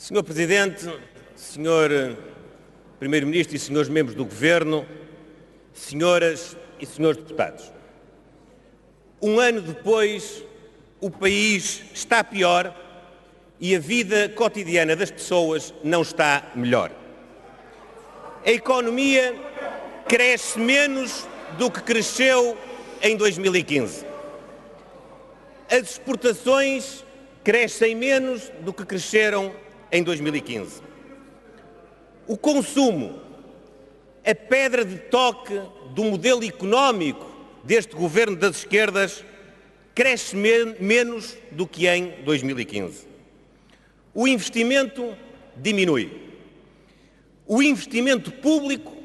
Senhor Presidente, Senhor Primeiro-Ministro e senhores membros do Governo, senhoras e senhores deputados. Um ano depois, o país está pior e a vida cotidiana das pessoas não está melhor. A economia cresce menos do que cresceu em 2015. As exportações crescem menos do que cresceram em 2015. O consumo, a pedra de toque do modelo económico deste governo das esquerdas, cresce menos do que em 2015. O investimento diminui. O investimento público,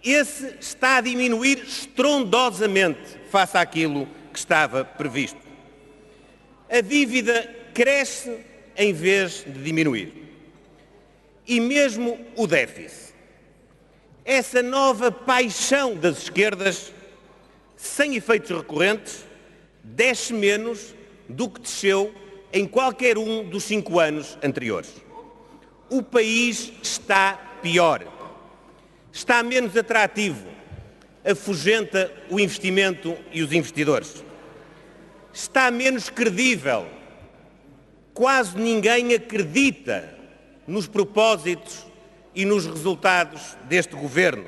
esse está a diminuir estrondosamente face àquilo que estava previsto. A dívida cresce em vez de diminuir. E mesmo o déficit, essa nova paixão das esquerdas, sem efeitos recorrentes, desce menos do que desceu em qualquer um dos 5 anos anteriores. O país está pior, está menos atrativo, afugenta o investimento e os investidores. Está menos credível, quase ninguém acredita nos propósitos e nos resultados deste governo.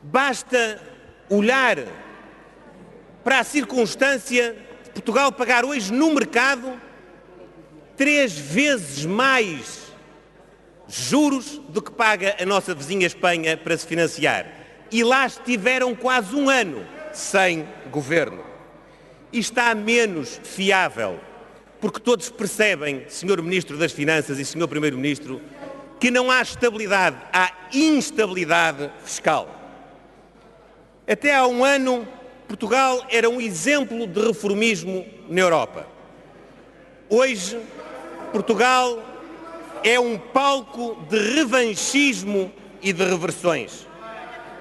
Basta olhar para a circunstância de Portugal pagar hoje no mercado 3 vezes mais juros do que paga a nossa vizinha Espanha para se financiar. E lá estiveram quase um ano sem governo. E está menos fiável, porque todos percebem, Sr. Ministro das Finanças e Sr. Primeiro-Ministro, que não há estabilidade, há instabilidade fiscal. Até há um ano, Portugal era um exemplo de reformismo na Europa. Hoje, Portugal é um palco de revanchismo e de reversões.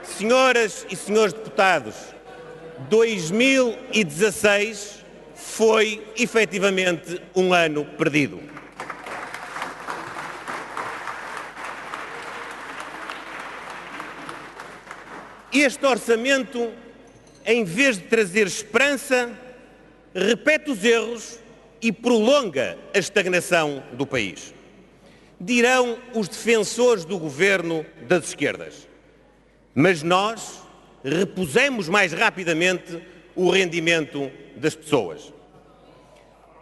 Senhoras e senhores deputados, 2016 foi, efetivamente, um ano perdido. Este orçamento, em vez de trazer esperança, repete os erros e prolonga a estagnação do país. Dirão os defensores do governo das esquerdas. Mas nós repusemos mais rapidamente o rendimento das pessoas.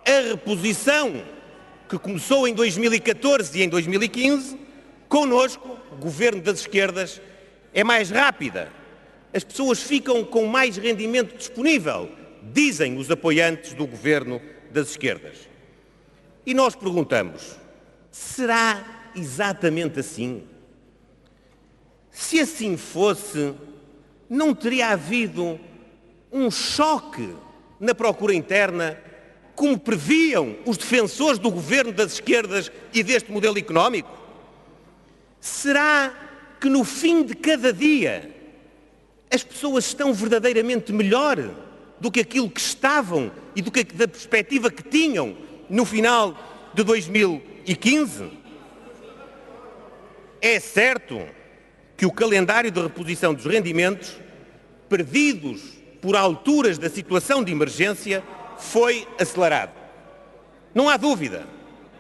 A reposição, que começou em 2014 e em 2015, connosco, governo das esquerdas, é mais rápida. As pessoas ficam com mais rendimento disponível, dizem os apoiantes do governo das esquerdas. E nós perguntamos, será exatamente assim? Se assim fosse, não teria havido um choque na procura interna, como previam os defensores do governo das esquerdas e deste modelo económico? Será que no fim de cada dia as pessoas estão verdadeiramente melhor do que aquilo que estavam e da perspectiva que tinham no final de 2015? É certo que o calendário de reposição dos rendimentos perdidos por alturas da situação de emergência foi acelerado. Não há dúvida.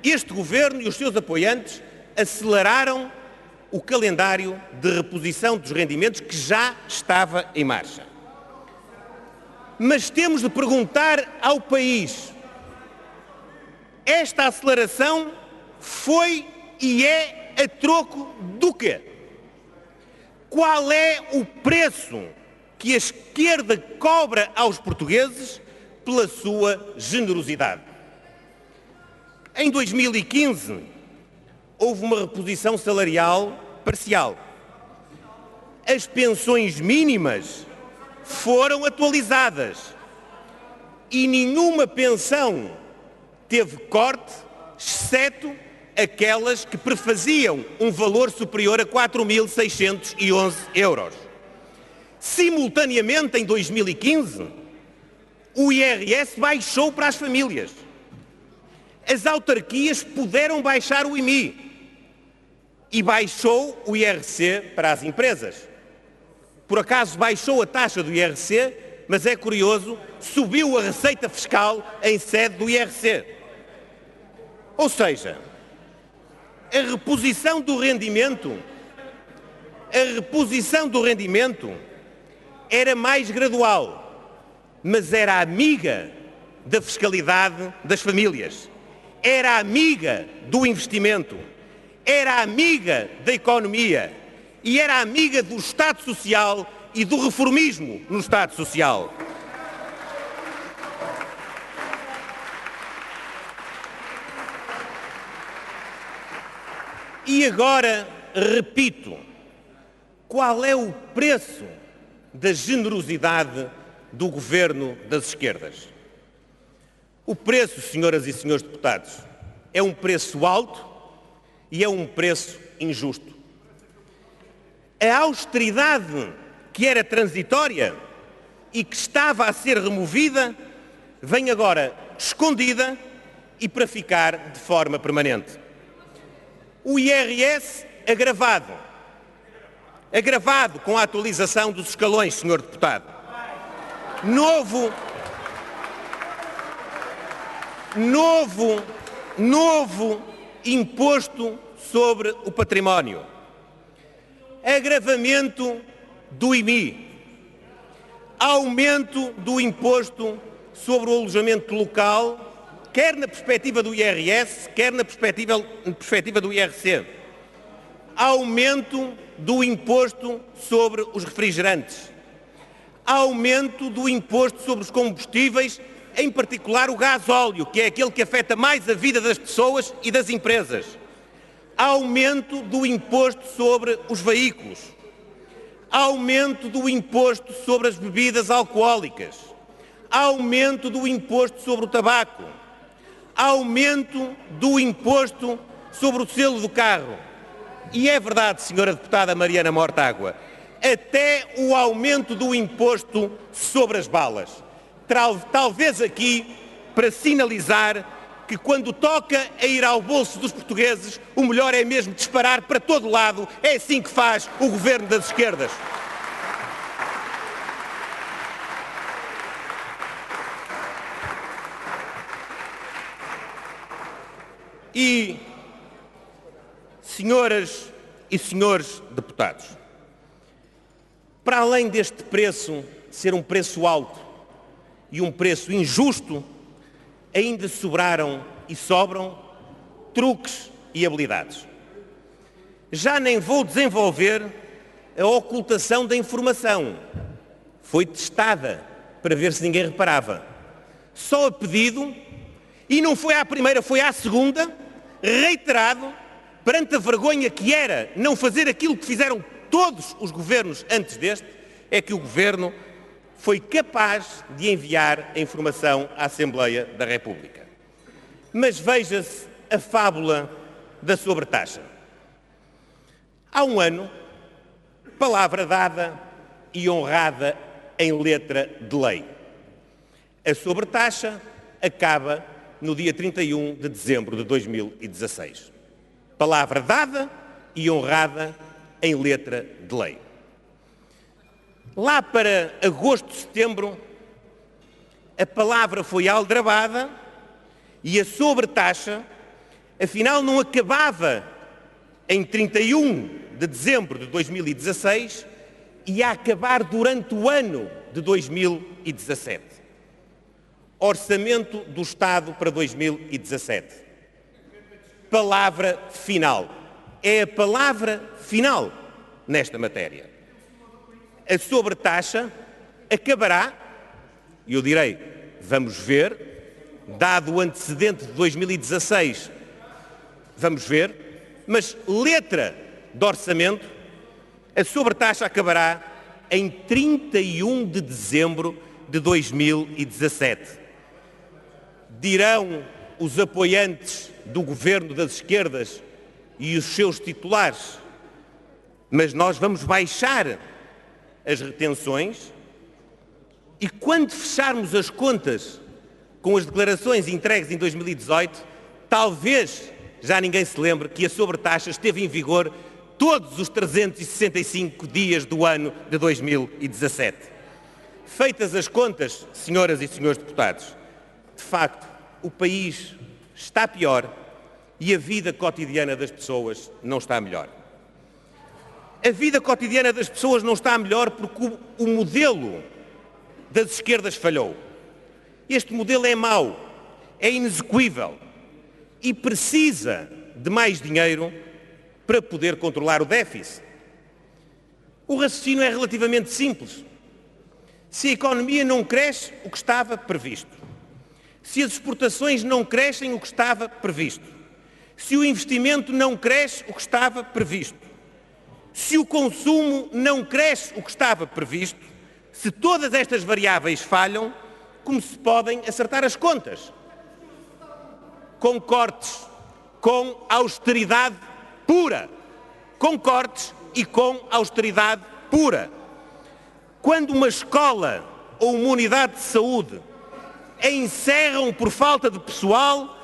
Este governo e os seus apoiantes aceleraram o calendário de reposição dos rendimentos que já estava em marcha. Mas temos de perguntar ao país, esta aceleração foi e é a troco do quê? Qual é o preço que a esquerda cobra aos portugueses pela sua generosidade? Em 2015, houve uma reposição salarial parcial. As pensões mínimas foram atualizadas e nenhuma pensão teve corte, exceto aquelas que prefaziam um valor superior a 4.611 euros. Simultaneamente, em 2015, o IRS baixou para as famílias. as autarquias puderam baixar o IMI e baixou o IRC para as empresas. Por acaso baixou a taxa do IRC, mas é curioso, subiu a receita fiscal em sede do IRC. Ou seja, a reposição do rendimento era mais gradual, mas era amiga da fiscalidade das famílias, era amiga do investimento, era amiga da economia e era amiga do Estado Social e do reformismo no Estado Social. E agora, repito, qual é o preço da generosidade do governo das esquerdas? O preço, senhoras e senhores deputados, é um preço alto e é um preço injusto. A austeridade que era transitória e que estava a ser removida vem agora escondida e para ficar de forma permanente. O IRS agravado com a atualização dos escalões, senhor deputado. Novo imposto sobre o património. Agravamento do IMI. Aumento do imposto sobre o alojamento local, quer na perspectiva do IRS, quer na perspectiva do IRC. Aumento do imposto sobre os refrigerantes. Aumento do imposto sobre os combustíveis, em particular o gasóleo, que é aquele que afeta mais a vida das pessoas e das empresas. Aumento do imposto sobre os veículos. Aumento do imposto sobre as bebidas alcoólicas. Aumento do imposto sobre o tabaco. Aumento do imposto sobre o selo do carro. E é verdade, senhora deputada Mariana Mortágua, até o aumento do imposto sobre as balas. Talvez aqui para sinalizar que quando toca a ir ao bolso dos portugueses, o melhor é mesmo disparar para todo lado. É assim que faz o governo das esquerdas. E, senhoras e senhores deputados, para além deste preço ser um preço alto e um preço injusto, ainda sobraram e sobram truques e habilidades. Já nem vou desenvolver a ocultação da informação. Foi testada para ver se ninguém reparava. Só a pedido, e não foi à primeira, foi à segunda, reiterado, perante a vergonha que era não fazer aquilo que fizeram todos os governos antes deste, é que o Governo foi capaz de enviar a informação à Assembleia da República. Mas veja-se a fábula da sobretaxa. Há um ano, palavra dada e honrada em letra de lei. A sobretaxa acaba no dia 31 de dezembro de 2016. Palavra dada e honrada em letra de lei. Lá para agosto, setembro, a palavra foi aldrabada e a sobretaxa, afinal, não acabava em 31 de dezembro de 2016, ia acabar durante o ano de 2017. Orçamento do Estado para 2017. Palavra final. É a palavra final nesta matéria. A sobretaxa acabará, e eu direi, vamos ver, dado o antecedente de 2016, vamos ver, mas letra de orçamento, a sobretaxa acabará em 31 de dezembro de 2017. Dirão os apoiantes do governo das esquerdas e os seus titulares, mas nós vamos baixar as retenções e quando fecharmos as contas com as declarações entregues em 2018, Talvez já ninguém se lembre que a sobretaxa esteve em vigor todos os 365 dias do ano de 2017. Feitas as contas, senhoras e senhores deputados, de facto, o país está pior e a vida cotidiana das pessoas não está melhor. A vida cotidiana das pessoas não está melhor porque o modelo das esquerdas falhou. Este modelo é mau, é inexequível e precisa de mais dinheiro para poder controlar o déficit. O raciocínio é relativamente simples. Se a economia não cresce, o que estava previsto. Se as exportações não crescem, o que estava previsto. Se o investimento não cresce, o que estava previsto. Se o consumo não cresce, o que estava previsto. Se todas estas variáveis falham, como se podem acertar as contas? Com cortes, com austeridade pura. Com cortes e com austeridade pura. Quando uma escola ou uma unidade de saúde encerram por falta de pessoal,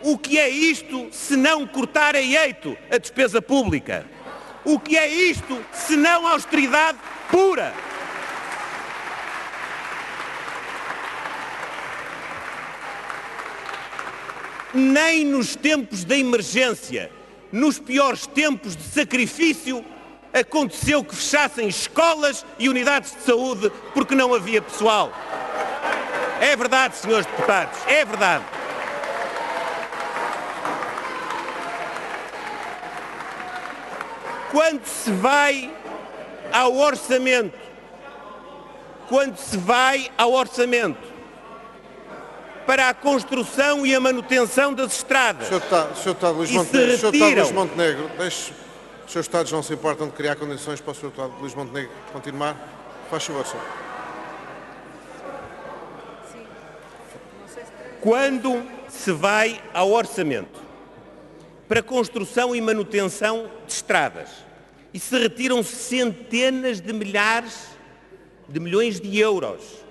o que é isto se não cortar a eito a despesa pública? O que é isto se não austeridade pura? Nem nos tempos da emergência, nos piores tempos de sacrifício, aconteceu que fechassem escolas e unidades de saúde porque não havia pessoal. É verdade, senhores deputados, é verdade. Quando se vai ao orçamento, para a construção e a manutenção das estradas. Sr. Deputado Luís Montenegro, os seus Estados não se importam de criar condições para o Sr. Deputado Luís Montenegro continuar? Faz favor, Sr. Quando se vai ao orçamento para construção e manutenção de estradas e se retiram centenas de milhares de milhões de euros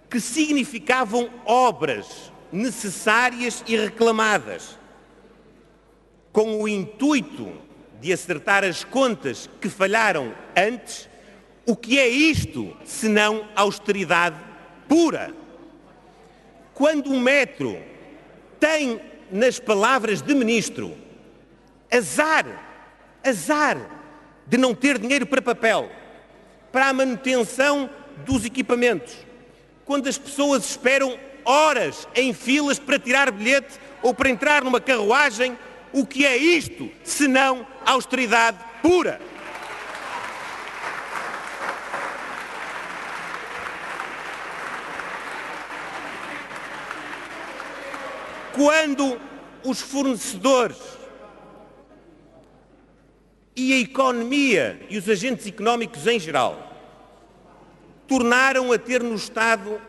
que significavam obras necessárias e reclamadas, com o intuito de acertar as contas que falharam antes, o que é isto senão austeridade pura? Quando o metro tem, nas palavras de ministro, azar de não ter dinheiro para papel, para a manutenção dos equipamentos, quando as pessoas esperam horas em filas para tirar bilhete ou para entrar numa carruagem, o que é isto senão austeridade pura? Quando os fornecedores e a economia e os agentes económicos em geral tornaram a ter no Estado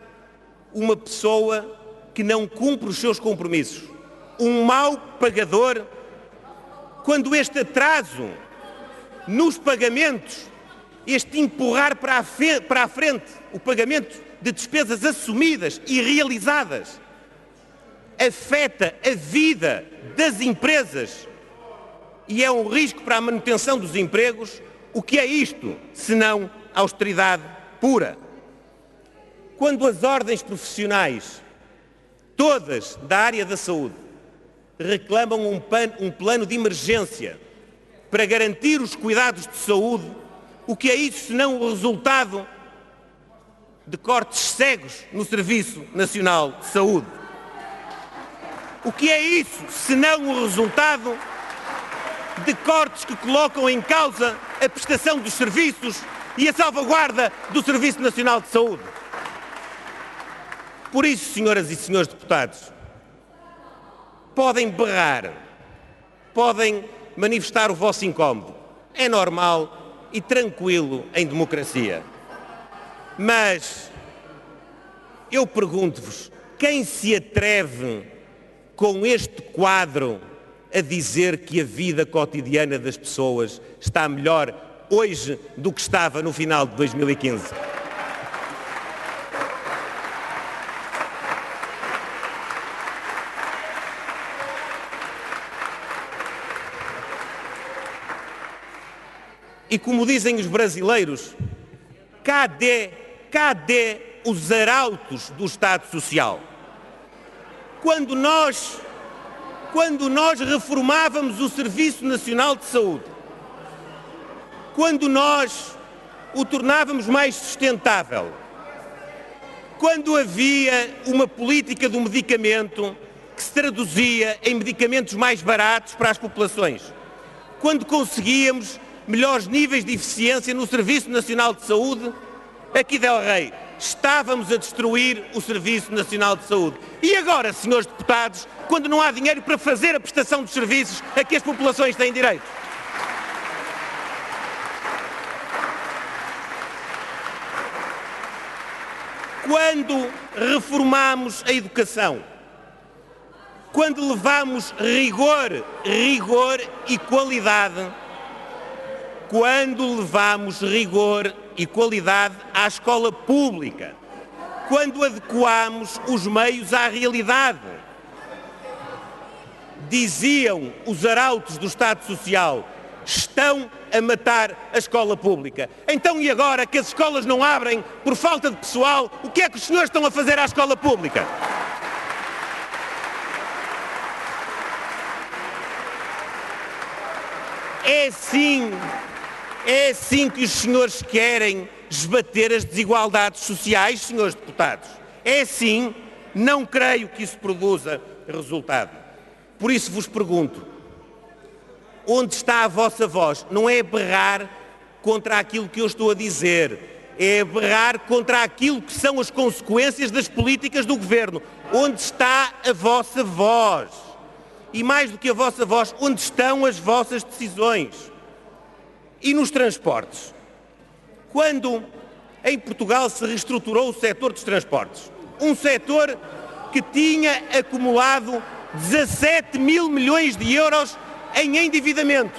uma pessoa que não cumpre os seus compromissos, um mau pagador, quando este atraso nos pagamentos, este empurrar para a frente o pagamento de despesas assumidas e realizadas, afeta a vida das empresas e é um risco para a manutenção dos empregos, o que é isto senão austeridade pura? Quando as ordens profissionais, todas da área da saúde, reclamam um plano de emergência para garantir os cuidados de saúde, o que é isso senão o resultado de cortes cegos no Serviço Nacional de Saúde? O que é isso senão o resultado de cortes que colocam em causa a prestação dos serviços e a salvaguarda do Serviço Nacional de Saúde? Por isso, senhoras e senhores deputados, podem berrar, podem manifestar o vosso incómodo. É normal e tranquilo em democracia. Mas eu pergunto-vos, quem se atreve com este quadro a dizer que a vida cotidiana das pessoas está melhor hoje do que estava no final de 2015? E como dizem os brasileiros, cadê os arautos do Estado Social? Quando nós reformávamos o Serviço Nacional de Saúde, quando nós o tornávamos mais sustentável, quando havia uma política do medicamento que se traduzia em medicamentos mais baratos para as populações, quando conseguíamos melhores níveis de eficiência no Serviço Nacional de Saúde, aqui del Rei, estávamos a destruir o Serviço Nacional de Saúde. E agora, senhores deputados, quando não há dinheiro para fazer a prestação dos serviços a que as populações têm direito? Quando reformamos a educação, quando levamos rigor e qualidade, quando levamos rigor e qualidade à escola pública, quando adequamos os meios à realidade. Diziam os arautos do Estado Social, estão a matar a escola pública. Então e agora que as escolas não abrem por falta de pessoal, o que é que os senhores estão a fazer à escola pública? É assim que os senhores querem esbater as desigualdades sociais, senhores deputados? É assim? Não creio que isso produza resultado. Por isso vos pergunto, onde está a vossa voz? Não é berrar contra aquilo que eu estou a dizer, é berrar contra aquilo que são as consequências das políticas do Governo. Onde está a vossa voz? E mais do que a vossa voz, onde estão as vossas decisões? E nos transportes? Quando em Portugal se reestruturou o setor dos transportes, um setor que tinha acumulado 17 mil milhões de euros em endividamento.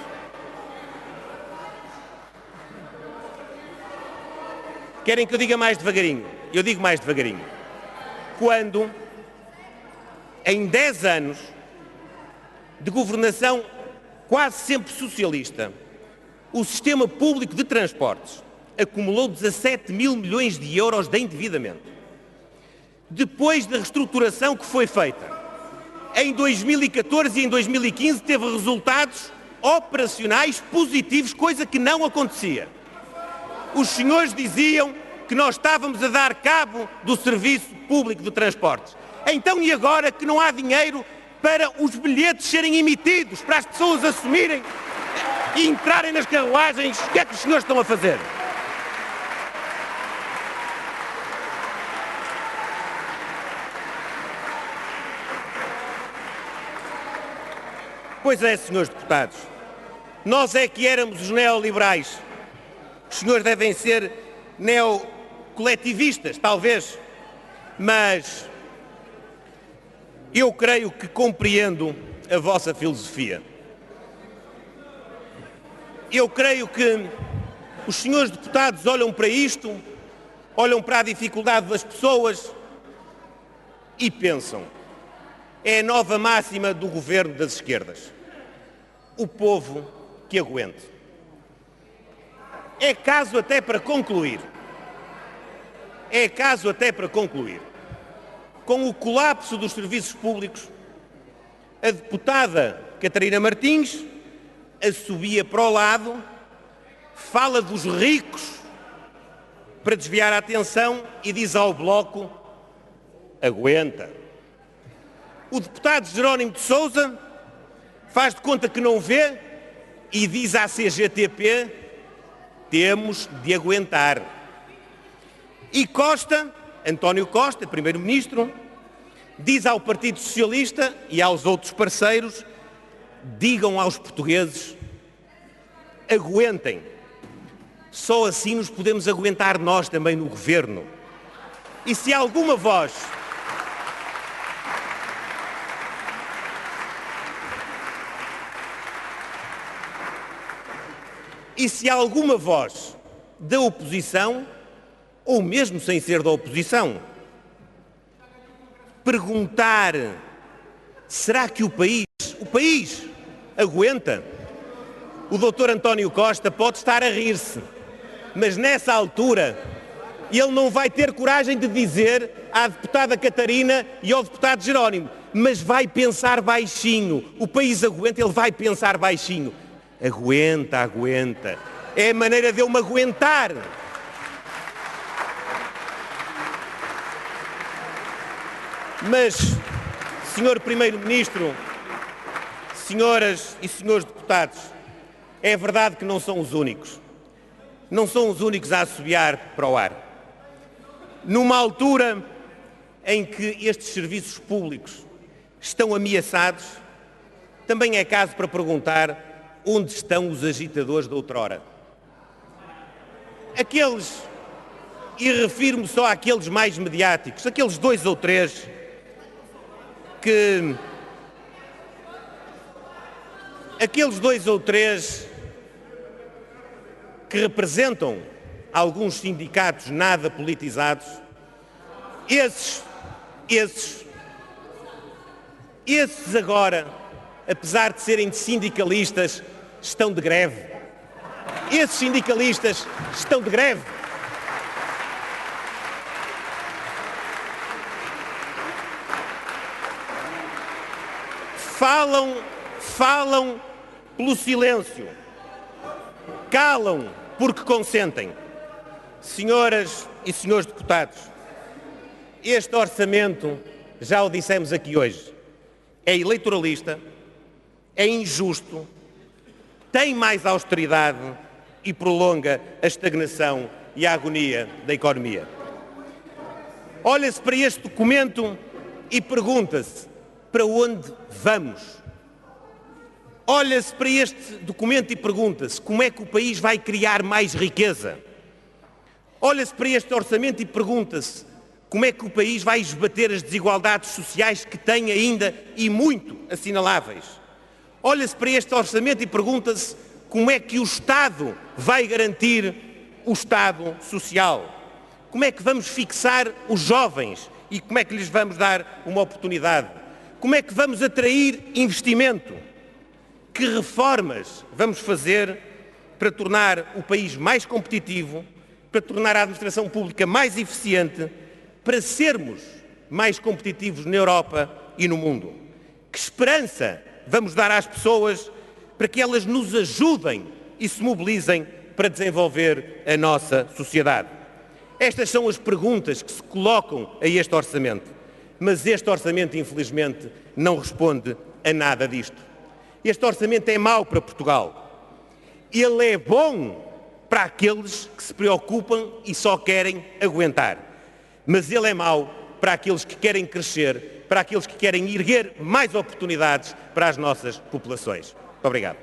Querem que eu diga mais devagarinho? Eu digo mais devagarinho. Quando, em 10 anos de governação quase sempre socialista, o sistema público de transportes acumulou 17 mil milhões de euros de endividamento. Depois da reestruturação que foi feita, em 2014 e em 2015 teve resultados operacionais positivos, coisa que não acontecia. Os senhores diziam que nós estávamos a dar cabo do serviço público de transportes. Então e agora que não há dinheiro para os bilhetes serem emitidos, para as pessoas assumirem e entrarem nas carruagens, o que é que os senhores estão a fazer? Pois é, senhores deputados, nós é que éramos os neoliberais. Os senhores devem ser neocoletivistas, talvez, mas eu creio que compreendo a vossa filosofia. Eu creio que os senhores deputados olham para isto, olham para a dificuldade das pessoas e pensam, é a nova máxima do governo das esquerdas. O povo que aguente. É caso até para concluir. Com o colapso dos serviços públicos, a deputada Catarina Martins assobia para o lado, fala dos ricos para desviar a atenção e diz ao Bloco, aguenta. O deputado Jerónimo de Sousa faz de conta que não vê e diz à CGTP, temos de aguentar. E Costa, António Costa, Primeiro-Ministro, diz ao Partido Socialista e aos outros parceiros, digam aos portugueses, aguentem. Só assim nos podemos aguentar nós também no governo. E se alguma voz da oposição, ou mesmo sem ser da oposição, perguntar será que o país aguenta? o Dr. António Costa pode estar a rir-se, mas nessa altura ele não vai ter coragem de dizer à deputada Catarina e ao deputado Jerónimo, mas vai pensar baixinho. O país aguenta, ele vai pensar baixinho. Aguenta, aguenta. É a maneira de eu me aguentar. Mas, Sr. Primeiro-Ministro, senhoras e senhores deputados, é verdade que não são os únicos. Não são os únicos a assobiar para o ar. Numa altura em que estes serviços públicos estão ameaçados, também é caso para perguntar onde estão os agitadores de outrora. Aqueles, e refiro-me só àqueles mais mediáticos, aqueles 2 ou 3 que... que representam alguns sindicatos nada politizados, esses agora, apesar de serem sindicalistas, estão de greve. Esses sindicalistas estão de greve. Falam pelo silêncio. Calam porque consentem. Senhoras e senhores deputados, este orçamento, já o dissemos aqui hoje, é eleitoralista, é injusto, tem mais austeridade e prolonga a estagnação e a agonia da economia. Olha-se para este documento e pergunta-se para onde vamos. Olha-se para este documento e pergunta-se como é que o país vai criar mais riqueza. Olha-se para este orçamento e pergunta-se como é que o país vai esbater as desigualdades sociais que tem ainda e muito assinaláveis. Olha-se para este orçamento e pergunta-se como é que o Estado vai garantir o Estado social. Como é que vamos fixar os jovens e como é que lhes vamos dar uma oportunidade? Como é que vamos atrair investimento? Que reformas vamos fazer para tornar o país mais competitivo, para tornar a administração pública mais eficiente, para sermos mais competitivos na Europa e no mundo? Que esperança vamos dar às pessoas para que elas nos ajudem e se mobilizem para desenvolver a nossa sociedade? Estas são as perguntas que se colocam a este orçamento, mas este orçamento, infelizmente, não responde a nada disto. Este orçamento é mau para Portugal. Ele é bom para aqueles que se preocupam e só querem aguentar. Mas ele é mau para aqueles que querem crescer, para aqueles que querem erguer mais oportunidades para as nossas populações. Muito obrigado.